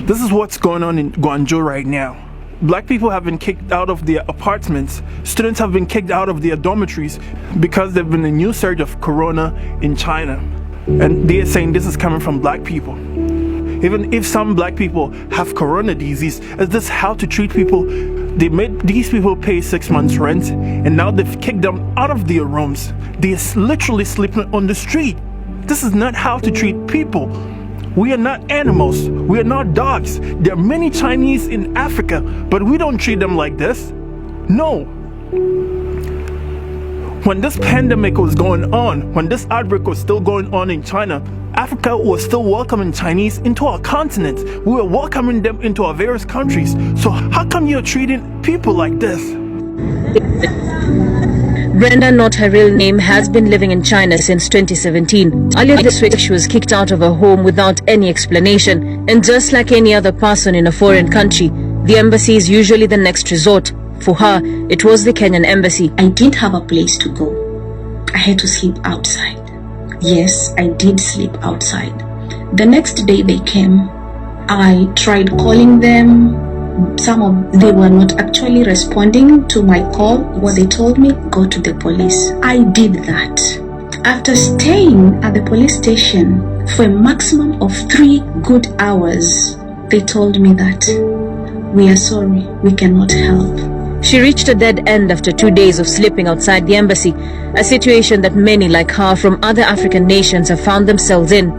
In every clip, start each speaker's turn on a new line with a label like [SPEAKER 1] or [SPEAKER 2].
[SPEAKER 1] This is what's going on in Guangzhou right now. Black people have been kicked out of their apartments. Students have been kicked out of their dormitories because there's been a new surge of corona in China. And they're saying this is coming from black people. Even if some black people have corona disease, is this how to treat people? They made these people pay 6 months rent, and now they've kicked them out of their rooms. They're literally sleeping on the street. This is not how to treat people. We are not animals. We are not dogs. There are many Chinese in Africa, but we don't treat them like this. No. When this pandemic was going on, when this outbreak was still going on in China, Africa was still welcoming Chinese into our continent. We were welcoming them into our various countries. So how come you're treating people like this?
[SPEAKER 2] Brenda, not her real name, has been living in China since 2017. Earlier this week, she was kicked out of her home without any explanation. And just like any other person in a foreign country, the embassy is usually the next resort. For her, it was the Kenyan embassy.
[SPEAKER 3] I didn't have a place to go. I had to sleep outside. Yes, I did sleep outside. The next day they came. I tried calling them. They were not actually responding to my call. What they told me, go to the police. I did that. After staying at the police station for a maximum of 3 good hours, they told me that we are sorry, we cannot help.
[SPEAKER 2] She reached a dead end after 2 days of sleeping outside the embassy, a situation that many like her from other African nations have found themselves in.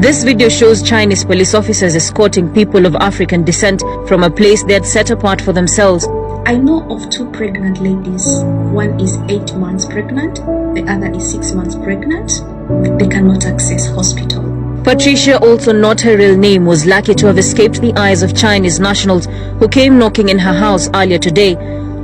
[SPEAKER 2] This video shows Chinese police officers escorting people of African descent from a place they had set apart for themselves.
[SPEAKER 3] I know of 2 pregnant ladies. One is 8 months pregnant, the other is 6 months pregnant. They cannot access hospital.
[SPEAKER 2] Patricia, also not her real name, was lucky to have escaped the eyes of Chinese nationals who came knocking in her house earlier today.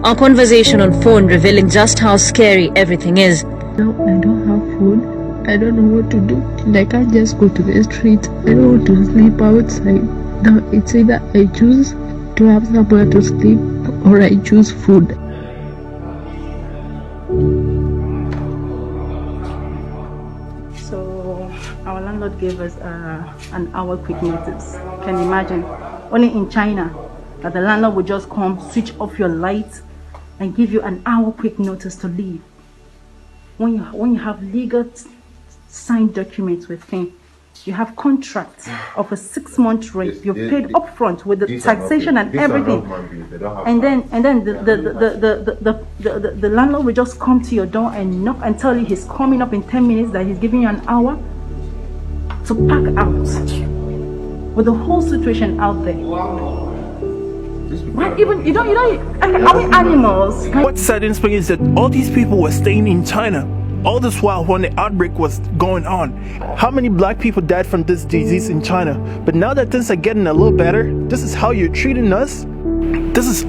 [SPEAKER 2] Our conversation on phone revealing just how scary everything is.
[SPEAKER 4] Now I don't have food. I don't know what to do. And I can't just go to the street. I don't want to sleep outside. Now it's either I choose to have somewhere to sleep or I choose food.
[SPEAKER 5] So our landlord gave us an hour quick notice. Can you imagine? Only in China that the landlord would just come, switch off your lights and give you an hour quick notice to leave. When you have legal signed documents with him, you have contracts of a 6-month rent. You've paid upfront with the taxation and everything, and then the landlord will just come to your door and knock and tell you he's coming up in 10 minutes, that he's giving you an hour to pack out. With the whole situation out there, why even you don't are we animals?
[SPEAKER 1] What's sad in Spain is that all these people were staying in China all this while when the outbreak was going on. How many black people died from this disease in China? But now that things are getting a little better, this is how you're treating us? This is